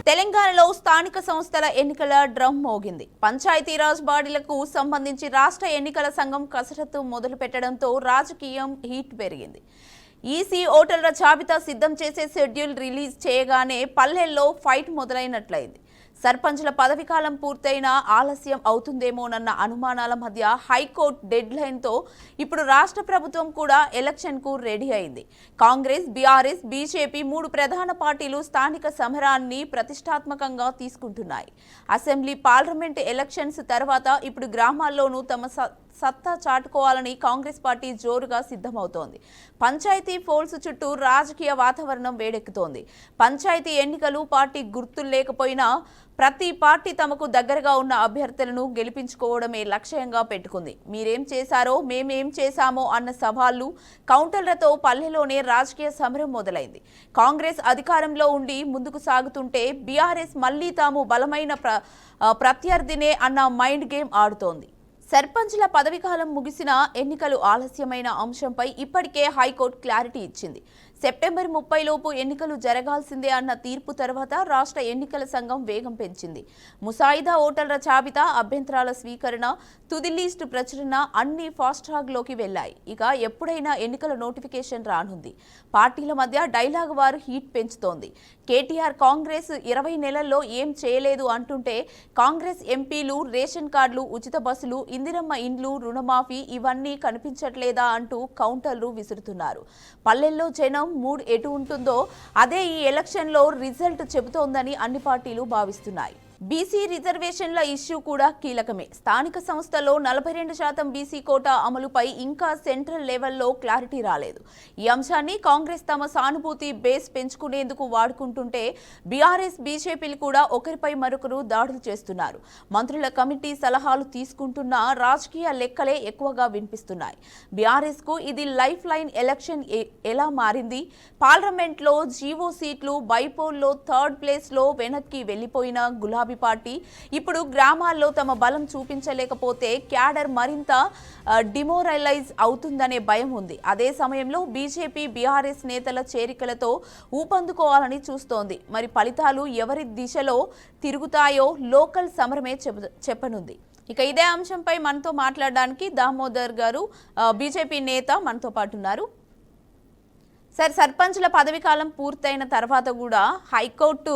తెలంగాణలో స్థానిక సంస్థల ఎన్నికల డ్రమ్ మోగింది. పంచాయతీరాజ్ బాడీలకు సంబంధించి రాష్ట్ర ఎన్నికల సంఘం కసరత్తు మొదలు పెట్టడంతో రాజకీయం హీట్ పెరిగింది. ఈసీ ఓటర్ల జాబితా సిద్ధం చేసే షెడ్యూల్ రిలీజ్ చేయగానే పల్లెల్లో ఫైట్ మొదలైనట్లయింది. సర్పంచ్ల పదవీకాలం పూర్తయినా ఆలస్యం అవుతుందేమోనన్న అనుమానాల మధ్య హైకోర్టు డెడ్ లైన్తో ఇప్పుడు రాష్ట్ర ప్రభుత్వం కూడా ఎలక్షన్కు రెడీ అయింది. కాంగ్రెస్, బీఆర్ఎస్, బీజేపీ మూడు ప్రధాన పార్టీలు స్థానిక సమరాన్ని ప్రతిష్టాత్మకంగా తీసుకుంటున్నాయి. అసెంబ్లీ, పార్లమెంట్ ఎలక్షన్స్ తర్వాత ఇప్పుడు గ్రామాల్లోనూ తమ సత్తా చాటుకోవాలని కాంగ్రెస్ పార్టీ జోరుగా సిద్ధమవుతోంది. పంచాయతీ పోల్స్ చుట్టూ రాజకీయ వాతావరణం వేడెక్కుతోంది. పంచాయతీ ఎన్నికలు పార్టీ గుర్తులు లేకపోయినా ప్రతి పార్టీ తమకు దగ్గరగా ఉన్న అభ్యర్థులను గెలిపించుకోవడమే లక్ష్యంగా పెట్టుకుంది. మీరేం చేశారో మేమేం చేశామో అన్న సవాళ్లు, కౌంటర్లతో పల్లెలోనే రాజకీయ సమరం మొదలైంది. కాంగ్రెస్ అధికారంలో ఉండి ముందుకు సాగుతుంటే బీఆర్ఎస్ మళ్లీ తాము బలమైన ప్రత్యర్థినే అన్న మైండ్ గేమ్ ఆడుతోంది. సర్పంచ్ల పదవీకాలం ముగిసిన ఎన్నికలు ఆలస్యమైన అంశంపై ఇప్పటికే హైకోర్టు క్లారిటీ ఇచ్చింది. సెప్టెంబర్ 30 లోపు ఎన్నికలు జరగాల్సిందే అన్న తీర్పు తర్వాత రాష్ట్ర ఎన్నికల సంఘం వేగం పెంచింది. ముసాయిదా ఓటర్ల జాబితా, అభ్యంతరాల స్వీకరణ, తుది లిస్టు ప్రచురణ అన్ని ఫాస్ట్ ట్రాక్లోకి వెళ్లాయి. ఇక ఎప్పుడైనా ఎన్నికల నోటిఫికేషన్ రానుంది. పార్టీల మధ్య డైలాగ్ వార్ హీట్ పెంచుతోంది. కేటీఆర్ కాంగ్రెస్ 20 నెలల్లో ఏం చేయలేదు అంటుంటే కాంగ్రెస్ ఎంపీలు రేషన్ కార్డులు, ఉచిత బస్సులు, ఇందిరమ్మ ఇండ్లు, రుణమాఫీ ఇవన్నీ కనిపించట్లేదా అంటూ కౌంటర్లు విసురుతున్నారు. పల్లెల్లో జనం మూడ్ ఎటు ఉంటుందో అదే ఈ ఎలక్షన్లో రిజల్ట్ చెబుతోందని అన్ని పార్టీలు భావిస్తున్నాయి. బీసీ రిజర్వేషన్ల ఇష్యూ కూడా కీలకమే. స్థానిక సంస్థల్లో 42% బీసీ కోటా అమలుపై ఇంకా సెంట్రల్ లెవెల్లో క్లారిటీ రాలేదు. ఈ అంశాన్ని కాంగ్రెస్ తమ సానుభూతి బేస్ పెంచుకునేందుకు వాడుకుంటుంటే బీఆర్ఎస్, బీజేపీలు కూడా ఒకరిపై మరొకరు దాడులు చేస్తున్నారు. మంత్రుల కమిటీ సలహాలు తీసుకుంటున్న రాజకీయ లెక్కలే ఎక్కువగా వినిపిస్తున్నాయి. బీఆర్ఎస్ కు ఇది లైఫ్ లైన్. ఎలక్షన్ ఎలా మారింది? పార్లమెంట్లో జీవో సీట్లు, బైపోల్లో థర్డ్ ప్లేస్ లో వెనక్కి వెళ్లిపోయిన గులాబీ పార్టీ ఇప్పుడు గ్రామాల్లో తమ బలం చూపించలేకపోతే క్యాడర్ మరింత డిమోరలైజ్ అవుతుందనే భయం ఉంది. అదే సమయంలో బీజేపీ, బీఆర్ఎస్ నేతల చేరికలతో ఊపందుకోవాలని చూస్తోంది. మరి ఫలితాలు ఎవరి దిశలో తిరుగుతాయో లోకల్ సమరమే చెప్పనుంది. ఇక ఇదే అంశంపై మనతో మాట్లాడడానికి దామోదర్ గారు, బీజేపీ నేత మనతో పాటు ఉన్నారు. సార్, సర్పంచ్ల పదవీకాలం పూర్తయిన తర్వాత కూడా హైకోర్టు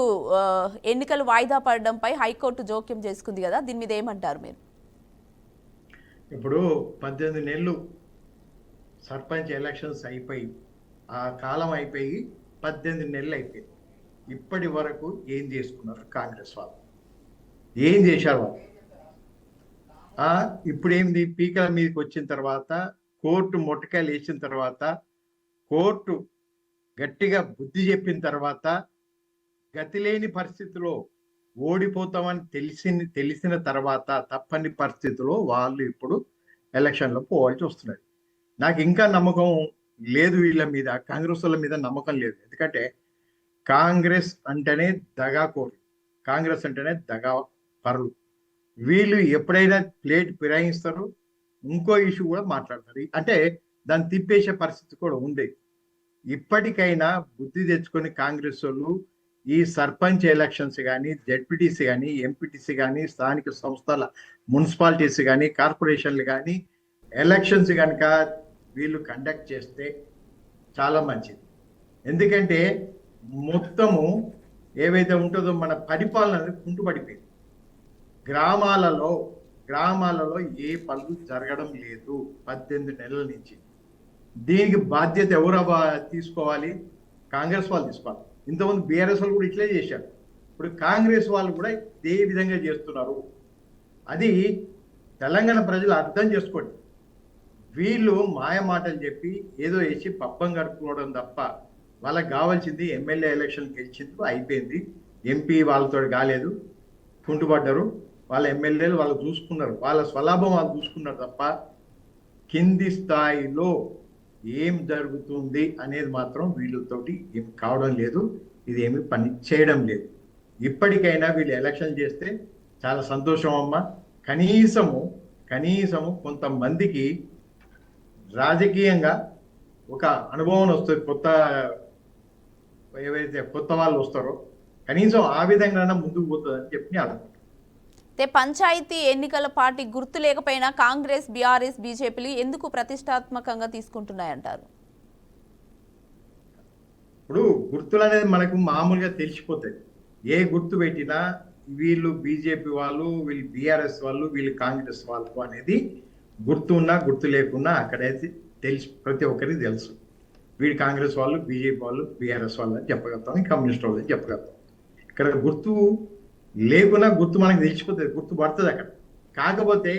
ఎన్నికలు వాయిదా పడడంపై హైకోర్టు జోక్యం చేసుకుంది కదా, దీని మీద ఏమంటారు మీరు? ఇప్పుడు 18 నెలలు సర్పంచ్ ఎలక్షన్స్ అయిపోయి, ఆ కాలం అయిపోయి 18 నెలలు అయిపోయింది. ఇప్పటి వరకు ఏం చేసుకున్నారు కాంగ్రెస్ వాళ్ళు? ఏం చేశారు వాళ్ళు? ఇప్పుడు ఏంది, పీకల మీదకి వచ్చిన తర్వాత, కోర్టు మొట్టకాయలు వేసిన తర్వాత, కోర్టు గట్టిగా బుద్ధి చెప్పిన తర్వాత, గతిలేని పరిస్థితిలో ఓడిపోతామని తెలిసిన తర్వాత తప్పని పరిస్థితిలో వాళ్ళు ఇప్పుడు ఎలక్షన్లో పోవాల్సి వస్తున్నది. నాకు ఇంకా నమ్మకం లేదు వీళ్ళ మీద, కాంగ్రెస్ వాళ్ళ మీద నమ్మకం లేదు. ఎందుకంటే కాంగ్రెస్ అంటేనే దగాకోరు, కాంగ్రెస్ అంటేనే దగా పరులు. వీళ్ళు ఎప్పుడైనా ప్లేట్ ఫిరాయిస్తారు, ఇంకో ఇష్యూ కూడా మాట్లాడతారు. అంటే దాన్ని తిప్పేసే పరిస్థితి కూడా ఉంది. ఇప్పటికైనా బుద్ధి తెచ్చుకొని కాంగ్రెస్ వాళ్ళు ఈ సర్పంచ్ ఎలక్షన్స్ కానీ, జెడ్పీటీసీ కానీ, ఎంపీటీసీ కానీ, స్థానిక సంస్థల మున్సిపాలిటీస్ కానీ, కార్పొరేషన్లు కానీ ఎలక్షన్స్ కనుక వీళ్ళు కండక్ట్ చేస్తే చాలా మంచిది. ఎందుకంటే మొత్తము ఏవైతే ఉంటుందో మన పరిపాలన అనేది కుంటుపడిపోయింది. గ్రామాలలో ఏ పనులు జరగడం లేదు 18 నెలల నుంచి. దీనికి బాధ్యత ఎవరు తీసుకోవాలి? కాంగ్రెస్ వాళ్ళు తీసుకోవాలి. ఇంతకుముందు బీఆర్ఎస్ వాళ్ళు కూడా ఇట్లే చేశారు. ఇప్పుడు కాంగ్రెస్ వాళ్ళు కూడా ఇదే విధంగా చేస్తున్నారు. అది తెలంగాణ ప్రజలు అర్థం చేసుకోండి. వీళ్ళు మాయ మాటలు చెప్పి ఏదో వేసి పబ్బం గడుపుకోవడం తప్ప వాళ్ళకి కావాల్సింది ఎమ్మెల్యే ఎలక్షన్ గెలిచింది, అయిపోయింది. ఎంపీ వాళ్ళతో కాలేదు, కుంటుపడ్డారు. వాళ్ళ ఎమ్మెల్యేలు వాళ్ళు చూసుకున్నారు, వాళ్ళ స్వలాభం వాళ్ళు చూసుకున్నారు తప్ప కింది స్థాయిలో ఏం జరుగుతుంది అనేది మాత్రం వీళ్ళతోటి ఏం కావడం లేదు. ఇది ఏమి పని చేయడం లేదు. ఇప్పటికైనా వీళ్ళు ఎలక్షన్ చేస్తే చాలా సంతోషం అమ్మా. కనీసము కొంతమందికి రాజకీయంగా ఒక అనుభవం వస్తుంది. ఏవైతే కొత్త వాళ్ళు వస్తారో కనీసం ఆ విధంగా ముందుకు పోతుందని చెప్పి నేను అనుకుంటున్నాను. అయితే పంచాయతీ ఎన్నికల పార్టీ గుర్తు లేకపోయినా కాంగ్రెస్, బీఆర్ఎస్, బీజేపీలు ఎందుకు ప్రతిష్టాత్మకంగా తీసుకుంటున్నాయంటారు? ఇప్పుడు గుర్తులు అనేది మనకు మామూలుగా తెలిసిపోతాయి. ఏ గుర్తు పెట్టినా వీళ్ళు బీజేపీ వాళ్ళు, వీళ్ళు బీఆర్ఎస్ వాళ్ళు, వీళ్ళు కాంగ్రెస్ వాళ్ళు అనేది గుర్తు ఉన్నా గుర్తు లేకున్నా అక్కడైతే తెలిసి ప్రతి ఒక్కరికి తెలుసు. వీళ్ళు కాంగ్రెస్ వాళ్ళు, బీజేపీ వాళ్ళు, బీఆర్ఎస్ వాళ్ళు అని చెప్పగలుగుతాం, కమ్యూనిస్ట్ వాళ్ళు అని చెప్పగలుగుతాం. ఇక్కడ గుర్తు లేకున్నా గుర్తు మనకు తెలిసిపోతుంది, గుర్తు పడుతుంది అక్కడ. కాకపోతే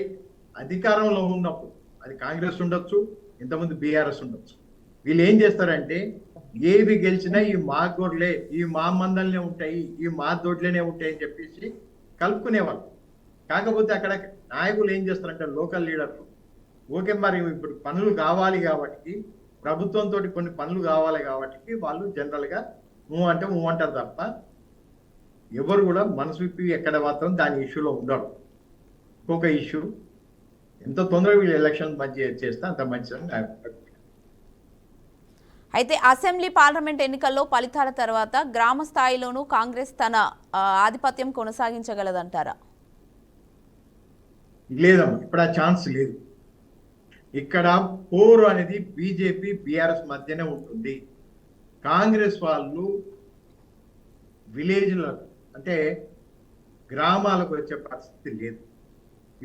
అధికారంలో ఉన్నప్పుడు అది కాంగ్రెస్ ఉండొచ్చు, ఇంతకుముందు బీఆర్ఎస్ ఉండొచ్చు. వీళ్ళు ఏం చేస్తారంటే ఏవి గెలిచినా ఈ మా గొర్రెలే, ఈ మా మందలనే ఉంటాయి, ఈ మా దొడ్లనే ఉంటాయి అని చెప్పేసి కలుపుకునేవాళ్ళు. కాకపోతే అక్కడ నాయకులు ఏం చేస్తారంటే లోకల్ లీడర్లు, ఓకే మరి ఇప్పుడు పనులు కావాలి కాబట్టి, ప్రభుత్వంతో కొన్ని పనులు కావాలి కాబట్టి వాళ్ళు జనరల్గా అంటే అంటారు తప్ప ఎవరు కూడా మనసు విప్పి ఎక్కడ మాత్రం దాని ఇష్యూలో ఉండరు. ఇంకొక ఇష్యూ, ఎంత తొందరగా వీళ్ళు ఎలక్షన్ మంచి చేస్తే అంత మంచిదని. అయితే అసెంబ్లీ, పార్లమెంట్ ఎన్నికల్లో ఫలితాల తర్వాత గ్రామ స్థాయిలోనూ కాంగ్రెస్ తన ఆధిపత్యం కొనసాగించగలదంటారా? లేదమ్మా, ఇప్పుడు ఆ ఛాన్స్ లేదు. ఇక్కడ పోరు అనేది బీజేపీ బీఆర్ఎస్ మధ్యనే ఉంటుంది. కాంగ్రెస్ వాళ్ళు విలేజ్లో అంటే గ్రామాలకు వచ్చే పరిస్థితి లేదు.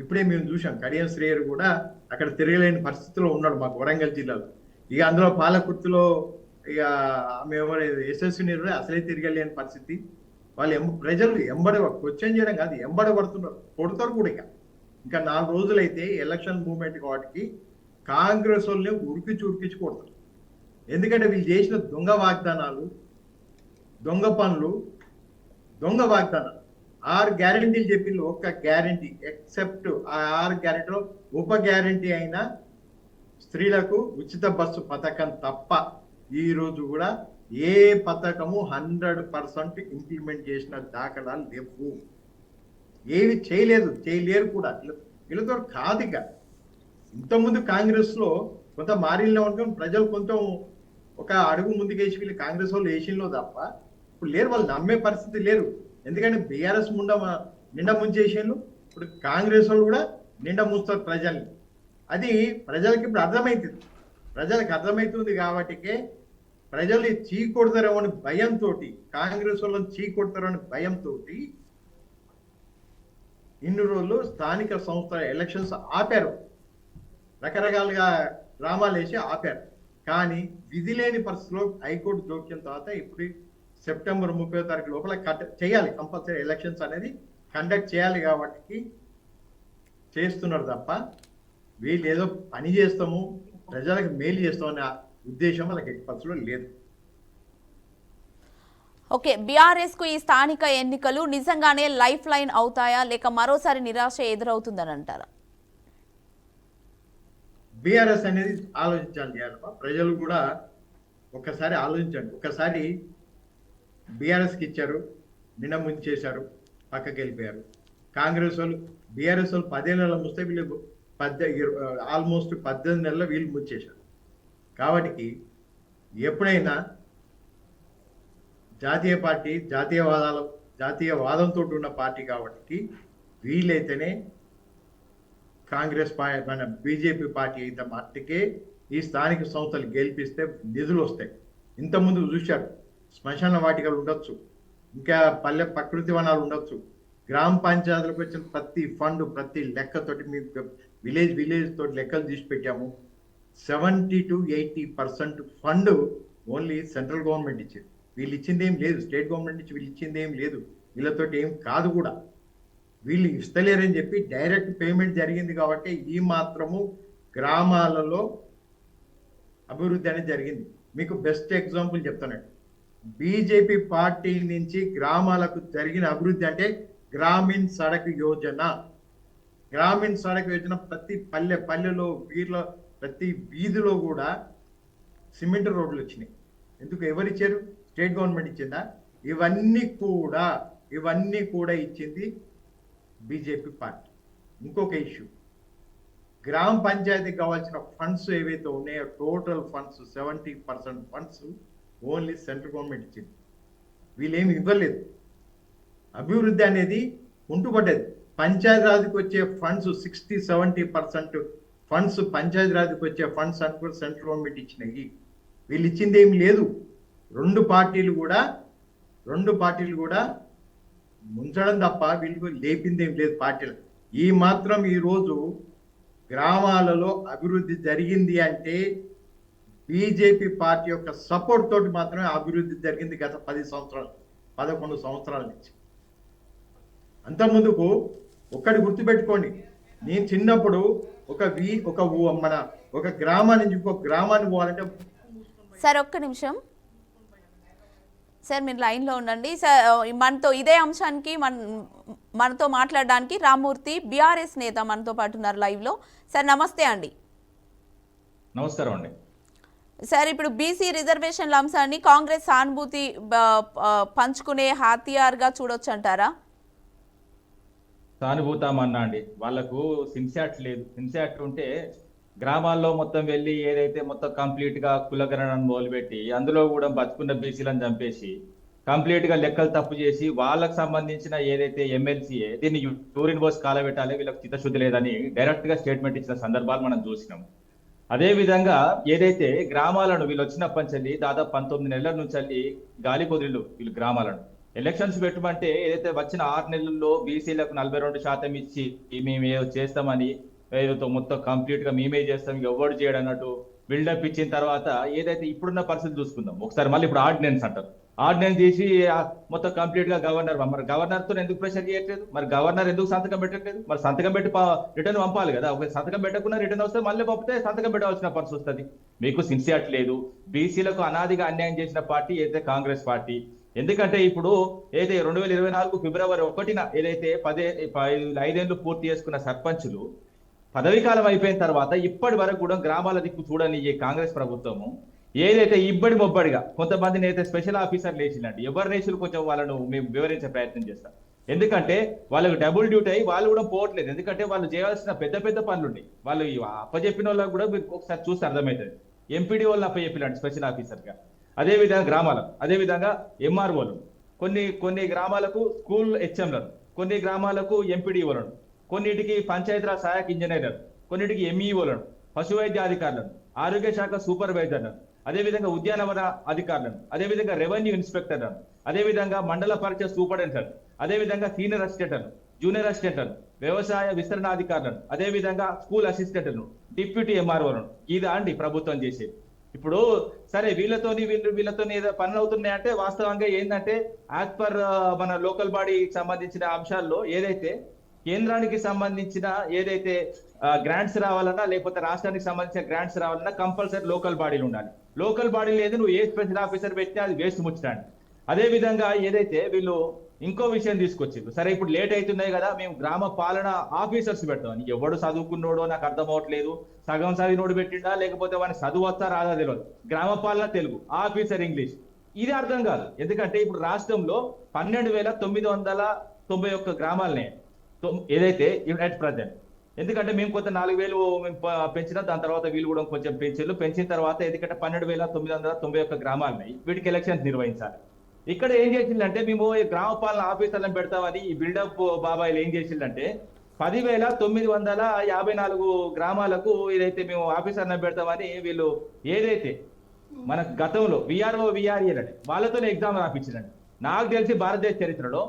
ఇప్పుడే మేము చూసాం, కడియం శ్రేయర్ కూడా అక్కడ తిరగలేని పరిస్థితిలో ఉన్నాడు మాకు వరంగల్ జిల్లాలో. ఇక అందులో పాలకుర్తిలో ఇక ఆమె ఎవరు యశస్వి నిర్వహణ అసలే తిరగలేని పరిస్థితి. వాళ్ళు ప్రజలు క్వశ్చన్ చేయడం కాదు, ఎంబడబడుతున్నారు, కొడతారు కూడా. ఇంకా 4 రోజులైతే ఎలక్షన్ మూవ్మెంట్ వాటికి కాంగ్రెస్ వాళ్ళని ఉరికించి కొడతారు. ఎందుకంటే వీళ్ళు చేసిన దొంగ వాగ్దానాలు, దొంగ పనులు, దొంగ వాగ్దానాలు. 6 గ్యారంటీలు చెప్పింది, ఒక్క గ్యారంటీ ఎక్సెప్ట్ ఆ 6 గ్యారంటీలో ఉప గ్యారంటీ అయినా స్త్రీలకు ఉచిత బస్సు పథకం తప్ప ఈ రోజు కూడా ఏ పథకము 100% ఇంప్లిమెంట్ చేసిన దాఖలాలు లేవు. ఏవి చేయలేరు కూడా. వీళ్ళతో కాదుగా. ఇంతకుముందు కాంగ్రెస్ లో కొంత మారిలో ఉండడం ప్రజలు కొంచెం ఒక అడుగు ముందుకేసి వీళ్ళు కాంగ్రెస్ వాళ్ళు ఏషియన్లో తప్ప ఇప్పుడు లేరు. వాళ్ళు నమ్మే పరిస్థితి లేరు. ఎందుకంటే బీఆర్ఎస్ నిండా ముంచేషన్లు, ఇప్పుడు కాంగ్రెస్ వాళ్ళు కూడా నిండా ముంచుతారు ప్రజల్ని. అది ప్రజలకి ఇప్పుడు అర్థమవుతుంది. ప్రజలకు అర్థమవుతుంది కాబట్టికే ప్రజల్ని చీకొడతారేమో అని భయంతో, కాంగ్రెస్ వాళ్ళని చీకొడతారో అని భయంతో ఇన్ని రోజులు స్థానిక సంస్థల ఎలక్షన్స్ ఆపారు. రకరకాలుగా డ్రామాలు వేసి ఆపారు. కానీ విధి లేని పరిస్థితిలో హైకోర్టు జోక్యం తర్వాత ఇప్పుడు సెప్టెంబర్ 30వ తారీఖు లోపల చేయాలి, కంపల్సరీ ఎలక్షన్స్ అనేది కండక్ట్ చేయాలి కాబట్టి చేస్తున్నారు తప్ప వీళ్ళు ఏదో పని చేస్తాము, ప్రజలకు మేలు చేస్తాం అనే ఉద్దేశం వాళ్ళకి పరిస్థితిలో లేదు. ఓకే, బీఆర్ఎస్ కు ఈ స్థానిక ఎన్నికలు నిజంగానే లైఫ్ లైన్ అవుతాయా, లేక మరోసారి నిరాశ ఎదురవుతుందని అంటారా? బీఆర్ఎస్ అనేది ఆలోచించాలి. ప్రజలు కూడా ఒక్కసారి ఆలోచించండి. ఒక్కసారి బీఆర్ఎస్కి ఇచ్చారు, నిన్న ముందు చేశారు, పక్కకి వెళ్ళిపోయారు. కాంగ్రెస్ వాళ్ళు బీఆర్ఎస్ వాళ్ళు 10 నెలల ముస్తే వీళ్ళు ఆల్మోస్ట్ 18 నెలల్లో వీళ్ళు ముంచేశారు. కాబట్టి ఎప్పుడైనా జాతీయ పార్టీ జాతీయవాదంతో ఉన్న పార్టీ కాబట్టి వీళ్ళైతేనే కాంగ్రెస్ పార్టీ మన బీజేపీ పార్టీ అయితే మట్టుకే ఈ స్థానిక సంస్థలు గెలిపిస్తే నిధులు వస్తాయి. ఇంతకుముందు చూశారు, శ్మశాన వాటికలు ఉండొచ్చు, ఇంకా పల్లె ప్రకృతి వనాలు ఉండొచ్చు. గ్రామ పంచాయతీలకు వచ్చిన ప్రతి ఫండ్ ప్రతి లెక్కతోటి మీకు విలేజ్ తోటి లెక్కలు తీసి పెట్టాము. 70 to 80% fund only central government ఇచ్చింది. వీళ్ళు ఇచ్చింది ఏం లేదు, స్టేట్ గవర్నమెంట్ నుంచి వీళ్ళు ఇచ్చింది ఏం లేదు, వీళ్ళతో ఏం కాదు కూడా. వీళ్ళు ఇస్తలేరని చెప్పి డైరెక్ట్ పేమెంట్ జరిగింది కాబట్టి ఈ మాత్రము గ్రామాలలో అభివృద్ధి అనేది జరిగింది. మీకు బెస్ట్ ఎగ్జాంపుల్ చెప్తానండి. బీజేపీ పార్టీ నుంచి గ్రామాలకు జరిగిన అభివృద్ధి అంటే గ్రామీణ సడక్ యోజన. గ్రామీణ సడక్ యోజన ప్రతి పల్లెలో వీళ్ళ ప్రతి వీధిలో కూడా సిమెంట్ రోడ్లు వచ్చినాయి. ఎందుకు? ఎవరు ఇచ్చారు? స్టేట్ గవర్నమెంట్ ఇచ్చిందా? ఇవన్నీ కూడా ఇచ్చింది బీజేపీ పార్టీ. ఇంకొక ఇష్యూ, గ్రామ పంచాయతీకి కావాల్సిన ఫండ్స్ ఏవైతే ఉన్నాయో total funds 70% funds only central government ఇచ్చింది. వీళ్ళేమి ఇవ్వలేదు. అభివృద్ధి అనేది ఉంటుపడ్డది. పంచాయతీరాజ్కి వచ్చే ఫండ్స్ 60-70% ఫండ్స్ పంచాయతీరాజ్కి వచ్చే ఫండ్స్ అనుకో సెంట్రల్ గవర్నమెంట్ ఇచ్చినాయి. వీళ్ళు ఇచ్చింది ఏమి లేదు. రెండు పార్టీలు కూడా ముంచడం తప్ప వీళ్ళు లేపింది ఏం లేదు పార్టీలు. ఈ మాత్రం ఈరోజు గ్రామాలలో అభివృద్ధి జరిగింది అంటే బీజేపీ పార్టీ యొక్క సపోర్ట్ తోటి మాత్రమే అభివృద్ధి జరిగింది గత 11 సంవత్సరాల నుంచి. అంత ముందుకు ఒక్కటి గుర్తుపెట్టుకోండి, నేను చిన్నప్పుడు ఒక గ్రామాన్ని నుంచి ఇంకో గ్రామాన్ని పోవాలంటే సార్ ఒక్క నిమిషం సార్, మీరు లైన్లో ఉండండి సార్. మనతో ఇదే అంశానికి మనతో మాట్లాడడానికి రామ్మూర్తి బీఆర్ఎస్ నేత మనతో పాటు ఉన్నారు లైవ్లో. సార్ నమస్తే అండి. నమస్కారం అండి. సార్, ఇప్పుడు బీసీ రిజర్వేషన్ల అంశాన్ని కాంగ్రెస్ సానుభూతి పంచుకునే హత్యార్గా చూడొచ్చు అంటారా? సానుభూతమన్నా అండి, వాళ్ళకు సిన్సాట్ లేదు. సిన్సాట్ ఉంటే గ్రామాల్లో మొత్తం వెళ్ళి ఏదైతే మొత్తం కంప్లీట్ గా కులగణనను మొదలుపెట్టి అందులో కూడా బతుకున్న బీసీలను చంపేసి కంప్లీట్ గా లెక్కలు తప్పు చేసి వాళ్ళకు సంబంధించిన ఏదైతే ఎమ్మెల్సీఏ దీన్ని యూరిన్ పోసి కాలబెట్టాలి, వీళ్ళకి చిత్తశుద్ధి లేదని డైరెక్ట్ గా స్టేట్మెంట్ ఇచ్చిన సందర్భాలు మనం చూసినాం. అదే విధంగా ఏదైతే గ్రామాలను వీళ్ళు వచ్చినప్పటి నుంచి దాదాపు 19 నెలల నుంచి గాలి కుదిరిలు వీళ్ళు గ్రామాలను ఎలక్షన్స్ పెట్టమంటే ఏదైతే వచ్చిన 6 నెలల్లో బీసీలకు 42% ఇచ్చి మేము ఏదో చేస్తామని ఏదో మొత్తం కంప్లీట్ గా మేమే చేస్తాం ఎవరు చేయడం అన్నట్టు బిల్డప్ ఇచ్చిన తర్వాత ఏదైతే ఇప్పుడున్న పరిస్థితి చూసుకుందాం ఒకసారి. మళ్ళీ ఇప్పుడు ఆర్డినెన్స్ అంటారు, ఆర్డినెన్స్ తీసి మొత్తం కంప్లీట్ గా గవర్నర్, మరి గవర్నర్ తో ఎందుకు ప్రెషర్ చేయట్లేదు? మరి గవర్నర్ ఎందుకు సంతకం పెట్టట్లేదు? మరి సంతకం పెట్టి రిటర్న్ పంపాలి కదా. ఒక సంతకం పెట్టకుండా రిటర్న్ వస్తే మళ్ళీ పంపితే సంతకం పెట్టవలసిన పరిస్థితి వస్తుంది. మీకు సిన్సియాట్ లేదు. బీసీలకు అనాదిగా అన్యాయం చేసిన పార్టీ ఏదైతే కాంగ్రెస్ పార్టీ. ఎందుకంటే ఇప్పుడు ఏదైతే 2024 ఫిబ్రవరి 1న ఏదైతే 5 ఏళ్ళు పూర్తి చేసుకున్న సర్పంచులు పదవీ కాలం అయిపోయిన తర్వాత ఇప్పటి వరకు కూడా గ్రామాల దిక్కు చూడని ఈ కాంగ్రెస్ ప్రభుత్వము ఏదైతే ఇబ్బడి మొబ్బడిగా కొంతమందిని అయితే స్పెషల్ ఆఫీసర్లు వేసిందండి. ఎవరు వేసులు కొంచెం వాళ్ళను మేము వివరించే ప్రయత్నం చేస్తాం. ఎందుకంటే వాళ్ళకు డబుల్ డ్యూటీ అయ్యి వాళ్ళు కూడా పోవట్లేదు. ఎందుకంటే వాళ్ళు చేయాల్సిన పెద్ద పనులు ఉన్నాయి. వాళ్ళు అప్పచెప్పిన వాళ్ళకు కూడా మీరు ఒకసారి చూస్తే అర్థమవుతుంది. ఎంపీడీ వాళ్ళని అప్పచెప్పిలాంటి స్పెషల్ ఆఫీసర్ గా. అదేవిధంగా గ్రామాలకు, అదేవిధంగా ఎంఆర్ఓలు, కొన్ని గ్రామాలకు స్కూల్ హెచ్ఎంలను, కొన్ని గ్రామాలకు ఎంపీడీఓలను, కొన్నిటికి పంచాయతీరాజ్ సహాయక ఇంజనీర్లను, కొన్నిటికి ఎంఈఓలను, పశువైద్య అధికారులను, ఆరోగ్య శాఖ సూపర్వైజర్లను, అదేవిధంగా ఉద్యానవన అధికారులను, అదేవిధంగా రెవెన్యూ ఇన్స్పెక్టర్లను, అదేవిధంగా మండల పరిషత్ సూపరింటెండెంట్లను, అదేవిధంగా సీనియర్ అసిస్టెంట్లను, జూనియర్ అసిస్టెంట్లను, వ్యవసాయ విస్తరణ అధికారులను, అదేవిధంగా స్కూల్ అసిస్టెంట్లను, డిప్యూటీ ఎంఆర్ఓలను. ఇదా అండి ప్రభుత్వం చేసేది? ఇప్పుడు సరే వీళ్ళతోని ఏదో పనులు అవుతున్నాయంటే వాస్తవంగా ఏంటంటే యాజ్ పర్ మన లోకల్ బాడీకి సంబంధించిన అంశాల్లో ఏదైతే కేంద్రానికి సంబంధించిన ఏదైతే గ్రాంట్స్ రావాలన్నా లేకపోతే రాష్ట్రానికి సంబంధించిన గ్రాంట్స్ రావాలన్నా కంపల్సరీ లోకల్ బాడీలు ఉండాలి. లోకల్ బాడీ లేదు, నువ్వు ఏ స్పెషల్ ఆఫీసర్ పెట్టినా అది వేస్ట్ ముచ్చటండి. అదే విధంగా ఏదైతే వీళ్ళు ఇంకో విషయం తీసుకొచ్చిండ్రు, సరే ఇప్పుడు లేట్ అవుతున్నాయి కదా మేము గ్రామ పాలన ఆఫీసర్స్ పెడతామని. ఎవడు చదువుకున్నోడో నాకు అర్థం అవట్లేదు. సగం చదివినోడు పెట్టిండా లేకపోతే వాడిని చదువు వస్తా రాదా తెలియదు. గ్రామ పాలన తెలుగు, ఆఫీసర్ ఇంగ్లీష్, ఇది అర్థం కాదు. ఎందుకంటే ఇప్పుడు రాష్ట్రంలో 12,991 గ్రామాలనే ఏదైతే యునైటెడ్ ప్రజెంట్. ఎందుకంటే మేము కొంత 4,000 పెంచినా దాని తర్వాత వీళ్ళు కూడా కొంచెం పెంచిన తర్వాత ఎందుకంటే 12,991 గ్రామాలున్నాయి. వీటికి ఎలక్షన్స్ నిర్వహించాలి. ఇక్కడ ఏం చేసిందంటే మేము గ్రామ పాలన ఆఫీసర్లను పెడతామని ఈ బిల్డప్ బాబాయిలు ఏం చేసిందంటే 10,954 గ్రామాలకు ఏదైతే మేము ఆఫీసర్లను పెడతామని వీళ్ళు ఏదైతే మన గతంలో విఆర్ఏ అంటే వాళ్ళతోనే ఎగ్జామ్ రాపించిందండి. నాకు తెలిసి భారతదేశ చరిత్రలో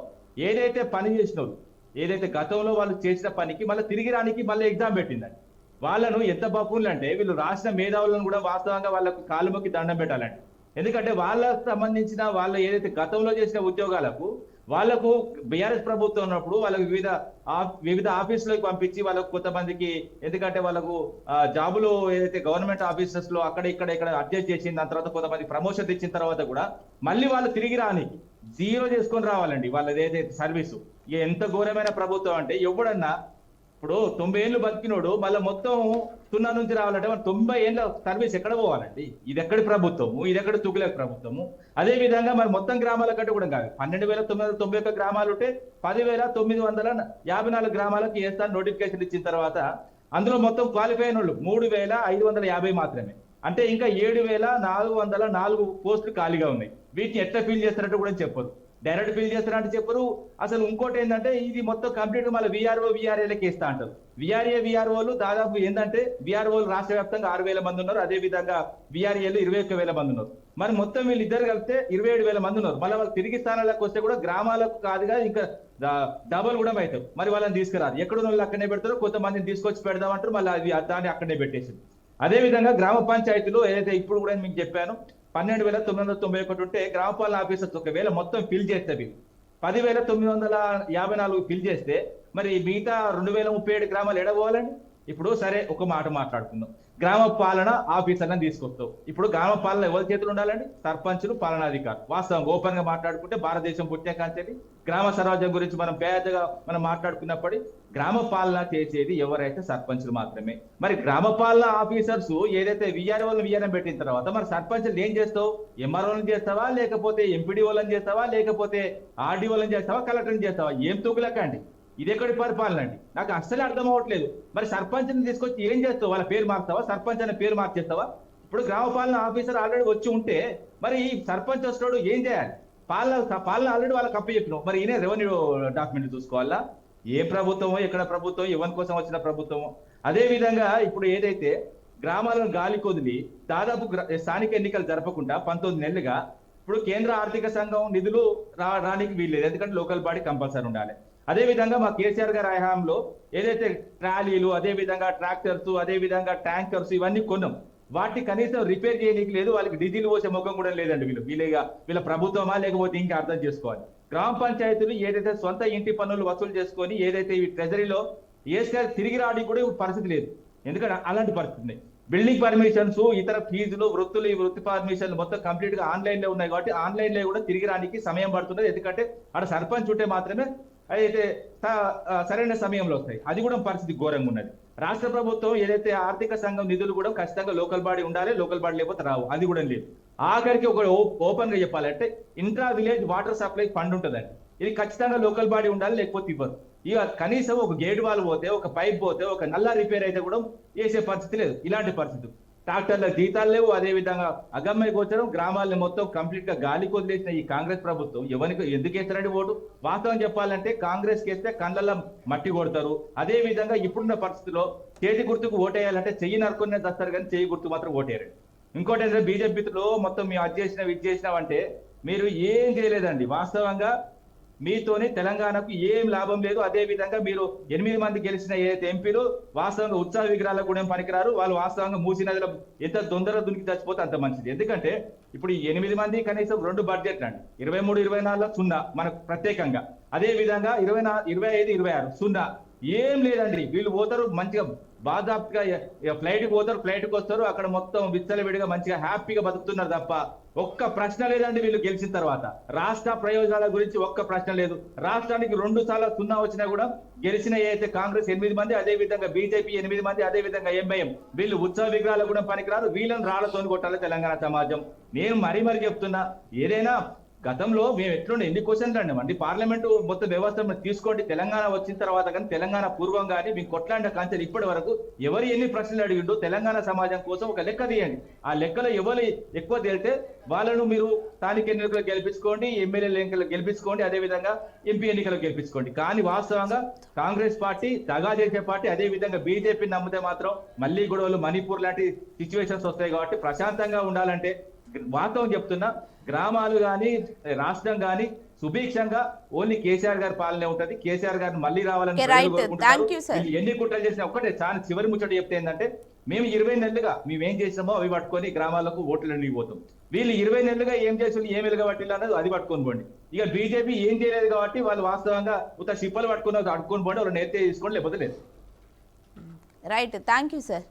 ఏదైతే పని చేసినారు, ఏదైతే గతంలో వాళ్ళు చేసిన పనికి మళ్ళీ తిరిగి రానికి మళ్ళీ ఎగ్జామ్ పెట్టిందండి. వాళ్ళను ఎంత బప్పులు అంటే వీళ్ళు రాష్ట్ర మేధావులను కూడా వాస్తవంగా వాళ్ళకు కాలు మొక్కి దండం పెట్టాలండి. ఎందుకంటే వాళ్ళకు సంబంధించిన వాళ్ళు ఏదైతే గతంలో చేసిన ఉద్యోగాలకు వాళ్ళకు బీఆర్ఎస్ ప్రభుత్వం ఉన్నప్పుడు వాళ్ళకు వివిధ ఆఫీసులకు పంపించి వాళ్ళకు కొంతమందికి, ఎందుకంటే వాళ్ళకు జాబులు ఏదైతే గవర్నమెంట్ ఆఫీసెస్ లో అక్కడ ఇక్కడ అడ్జస్ట్ చేసిన దాని తర్వాత కొంతమంది ప్రమోషన్ ఇచ్చిన తర్వాత కూడా మళ్ళీ వాళ్ళు తిరిగి రానికి జీరో చేసుకొని రావాలండి వాళ్ళది ఏదైతే సర్వీసు. ఎంత ఘోరమైన ప్రభుత్వం అంటే ఎవడన్నా ఇప్పుడు 90 ఏళ్ళు బతికినోడు మళ్ళీ మొత్తం 0 నుంచి రావాలంటే 90 ఏళ్ళ సర్వీస్ ఎక్కడ పోవాలండి? ఇది ఎక్కడి ప్రభుత్వము? ఇది ఎక్కడ తుగులేక ప్రభుత్వము? అదే విధంగా మరి మొత్తం గ్రామాల కంటే కూడా కాదు, 12,991 గ్రామాలు ఉంటే 10,954 గ్రామాలకు వేస్తాను నోటిఫికేషన్ ఇచ్చిన తర్వాత అందులో మొత్తం క్వాలిఫై అయిన వాళ్ళు 3,550 మాత్రమే. అంటే ఇంకా 7,404 పోస్టులు ఖాళీగా ఉన్నాయి. వీటిని ఎట్లా ఫిల్ చేస్తారంటే కూడా చెప్పదు. డైరెక్ట్ ఫిల్ చేస్తారంటే చెప్పరు. అసలు ఇంకోటి ఏంటంటే ఇది మొత్తం కంప్లీట్ మళ్ళీ విఆర్ఏలకి ఇస్తా అంటారు. విఆర్ఓలు దాదాపు ఏంటంటే విఆర్ఓలు రాష్ట్ర వ్యాప్తంగా 6,000 మంది ఉన్నారు. అదే విధంగా విఆర్ఏలు 21,000 మంది ఉన్నారు. మరి మొత్తం వీళ్ళు ఇద్దరు కలిపితే 27,000 మంది ఉన్నారు. మళ్ళీ వాళ్ళు తిరిగి స్థానాలకు వస్తే కూడా గ్రామాలకు కాదుగా ఇంకా డబల్ కూడా అవుతారు. మరి వాళ్ళని తీసుకురారు. ఎక్కడున్న వాళ్ళు అక్కడనే పెడతారు, కొంతమందిని తీసుకొచ్చి పెడదామంటారు, మళ్ళీ అది దాన్ని అక్కడనే పెట్టేసింది. అదే విధంగా గ్రామ పంచాయతీలు ఏదైతే ఇప్పుడు కూడా మీకు చెప్పాను 12,991 ఉంటే గ్రామ పాలన ఆఫీసర్స్ ఒకవేళ మొత్తం ఫిల్ చేస్తే 10,954 ఫిల్ చేస్తే మరి మిగతా 2,037 గ్రామాలు ఎడబోవాలండి. ఇప్పుడు సరే ఒక మాట మాట్లాడుకుందాం. గ్రామ పాలన ఆఫీసర్లను తీసుకొస్తావు. ఇప్పుడు గ్రామ పాలన ఎవరి చేతులు ఉండాలండి? సర్పంచులు, పాలనాధికారులు. వాస్తవం ఓపెన్ గా మాట్లాడుకుంటే భారతదేశం పుట్టే కాంచెల్లి గ్రామ స్వరాజ్యం గురించి మనం పేదగా మనం మాట్లాడుకున్నప్పటి గ్రామ పాలన చేసేది ఎవరైతే సర్పంచులు మాత్రమే. మరి గ్రామ పాలన ఆఫీసర్స్ ఏదైతే విఆర్ఓలను పెట్టిన తర్వాత మరి సర్పంచులు ఏం చేస్తావు? ఎంఆర్ఓలను చేస్తావా, లేకపోతే ఎంపీడీఓలను చేస్తావా, లేకపోతే ఆర్డీఓలను చేస్తావా, కలెక్టర్ని చేస్తావా? ఏం తూగులకండి, ఇది ఎక్కడి పరిపాలన అండి? నాకు అస్సలే అర్థం అవ్వట్లేదు. మరి సర్పంచ్ని తీసుకొచ్చి ఏం చేస్తావు? వాళ్ళ పేరు మార్చావా? సర్పంచ్ అనే పేరు మార్చేస్తావా? ఇప్పుడు గ్రామ పాలన ఆఫీసర్ ఆల్రెడీ వచ్చి ఉంటే మరి ఈ సర్పంచ్ వస్తున్నాడు ఏం చేయాలి? పాలన ఆల్రెడీ వాళ్ళకి అప్పు చెప్పినావు. మరి ఈయన రెవెన్యూ డాక్యుమెంట్ చూసుకోవాలా? ఏ ప్రభుత్వమో, ఎక్కడ ప్రభుత్వం, ఎవరి కోసం వచ్చిన ప్రభుత్వమో. అదే విధంగా ఇప్పుడు ఏదైతే గ్రామాలను గాలి కొదిలి దాదాపు స్థానిక ఎన్నికలు జరపకుండా 19 నెలలుగా ఇప్పుడు కేంద్ర ఆర్థిక సంఘం నిధులు రానికి వీల్లేదు. ఎందుకంటే లోకల్ బాడీ కంపల్సరీ ఉండాలి. అదే విధంగా మా కేసీఆర్ గారి హయాంలో ఏదైతే ట్రాలీలు, అదే విధంగా ట్రాక్టర్స్, అదే విధంగా ట్యాంకర్స్ ఇవన్నీ కొన్నాం. వాటిని కనీసం రిపేర్ చేయడానికి లేదు. వాళ్ళకి డీజిల్ పోసే ముఖం కూడా లేదండి. వీళ్ళ ప్రభుత్వమా లేకపోతే ఇంకా అర్థం చేసుకోవాలి. గ్రామ పంచాయతీలు ఏదైతే సొంత ఇంటి పన్నులు వసూలు చేసుకొని ఏదైతే ఈ ట్రెజరీలో ఏసుకారు తిరిగి రావడానికి కూడా పరిస్థితి లేదు. ఎందుకంటే అలాంటి పరిస్థితి ఉన్నాయి. బిల్డింగ్ పర్మిషన్స్, ఇతర ఫీజులు, ఈ వృత్తి పర్మిషన్లు మొత్తం కంప్లీట్ గా ఆన్లైన్ లో ఉన్నాయి. కాబట్టి ఆన్లైన్ లో కూడా తిరిగి రానికి సమయం పడుతున్నది. ఎందుకంటే అక్కడ సర్పంచ్ ఉంటే మాత్రమే అయితే సరైన సమయంలో వస్తాయి. అది కూడా పరిస్థితి ఘోరంగా ఉన్నది. రాష్ట్ర ప్రభుత్వం ఏదైతే ఆర్థిక సంఘం నిధులు కూడా ఖచ్చితంగా లోకల్ బాడీ ఉండాలి. లోకల్ బాడీ లేకపోతే రావు. అది కూడా లేదు. ఆఖరికి ఒక ఓపెన్ గా చెప్పాలంటే intra village water supply fund ఉంటుందండి. ఇది ఖచ్చితంగా లోకల్ బాడీ ఉండాలి, లేకపోతే ఇవ్వరు. ఇక కనీసం ఒక గేట్ వాల్ పోతే, ఒక పైప్ పోతే, ఒక నల్లా రిపేర్ అయితే కూడా వేసే పరిస్థితి లేదు. ఇలాంటి పరిస్థితి. ట్రాక్టర్ల జీతాలు లేవు. అదే విధంగా అగమ్య గోచరం. గ్రామాలను మొత్తం కంప్లీట్ గా గాలి కొదిలేసిన ఈ కాంగ్రెస్ ప్రభుత్వం ఎవరికి ఎందుకు వేస్తారండి ఓటు? వాస్తవం చెప్పాలంటే కాంగ్రెస్ కేస్తే కళ్ళల్లో మట్టి కొడతారు. అదే విధంగా ఇప్పుడున్న పరిస్థితిలో చేతి గుర్తుకు ఓటేయాలంటే చెయ్యి నరుకునే తెస్తారు, కానీ చెయ్యి గుర్తు మాత్రం ఓటేయారండి. ఇంకోటి ఏంటంటే బీజేపీలో మొత్తం మేము అది చేసినామంటే మీరు ఏం చేయలేదండి. వాస్తవంగా మీతోనే తెలంగాణకు ఏం లాభం లేదు. అదే విధంగా మీరు 8 మంది గెలిచిన ఏదైతే ఎంపీలు వాస్తవంగా ఉత్సాహ విగ్రహాలకు కూడా పనికిరారు. వాళ్ళు వాస్తవంగా మూసి నదిలో ఎంత తొందరగా దునికి చచ్చిపోతే అంత మంచిది. ఎందుకంటే ఇప్పుడు ఈ 8 మంది కనీసం 2 బడ్జెట్లు అండి. 23, 24 0 మనకు ప్రత్యేకంగా. అదే విధంగా 25, 26 0. ఏం లేదండి. వీళ్ళు పోతారు మంచిగా బాధాప్గా ఫ్లైట్కి పోతారు, ఫ్లైట్కి వస్తారు, అక్కడ మొత్తం విచ్చలవిడిగా మంచిగా హ్యాపీగా బతుకుతున్నారు తప్ప ఒక్క ప్రశ్న లేదండి. వీళ్ళు గెలిచిన తర్వాత రాష్ట్ర ప్రయోజనాల గురించి ఒక్క ప్రశ్న లేదు. రాష్ట్రానికి 2 సార్లు 0 వచ్చినా కూడా గెలిచిన ఏదైతే కాంగ్రెస్ 8 మంది, అదే విధంగా బీజేపీ 8 మంది, అదే విధంగా ఎంఐఎం వీళ్ళు ఉత్సవ విగ్రహాలు కూడా పనికిరారు. వీళ్ళని రాళ్లతోని కొట్టాలి తెలంగాణ సమాజం. నేను మరీ చెప్తున్నా, ఏదైనా గతంలో మేము ఎట్లుండే ఎన్ని క్వశ్చన్లు అండి పార్లమెంటు మొత్తం వ్యవస్థ తీసుకోండి. తెలంగాణ వచ్చిన తర్వాత కానీ తెలంగాణ పూర్వం కానీ మీకు కొట్లాంటి కాంచెలు ఇప్పటి వరకు ఎవరు ఎన్ని ప్రశ్నలు అడిగిండో తెలంగాణ సమాజం కోసం ఒక లెక్క తీయండి. ఆ లెక్కలో ఎవరు ఎక్కువ తేలితే వాళ్ళను మీరు స్థానిక ఎన్నికలు గెలిపించుకోండి, ఎమ్మెల్యే ఎన్నికలు గెలిపించుకోండి, అదే విధంగా ఎంపీ ఎన్నికలు గెలిపించుకోండి. కానీ వాస్తవంగా కాంగ్రెస్ పార్టీ దగా చేసే పార్టీ. అదే విధంగా బీజేపీ నమ్మితే మాత్రం మళ్ళీ గొడవలు, మణిపూర్ లాంటి సిచ్యువేషన్స్ వస్తాయి. కాబట్టి ప్రశాంతంగా ఉండాలంటే వాస్తవం చెప్తున్నా, గ్రామాలు కానీ రాష్ట్రం కానీ సుభిక్షంగా ఓన్లీ కేసీఆర్ గారి పాలనే ఉంటది. కేసీఆర్ గారిని మళ్ళీ రావాలని ఎన్ని కుట్రలు చేసినా ఒకటే చాలా చివరి ముచ్చట చెప్తే ఏంటంటే, మేము 20 నెలలుగా మేమేం చేసినామో అవి పట్టుకొని గ్రామాలకు ఓట్లను పోతాం. వీళ్ళు 20 నెలలుగా ఏం చేసి ఏం వెలుగబట్టిల్లు అన్నది అది పట్టుకొని పోండి. ఇక బీజేపీ ఏం చేయలేదు కాబట్టి వాళ్ళు వాస్తవంగా ఉత్త షిప్పలు పట్టుకుని అడుక్కొని పోండి, వాళ్ళు నేర్తే తీసుకోండి, లేకపోతే లేదు. Right, thank you sir.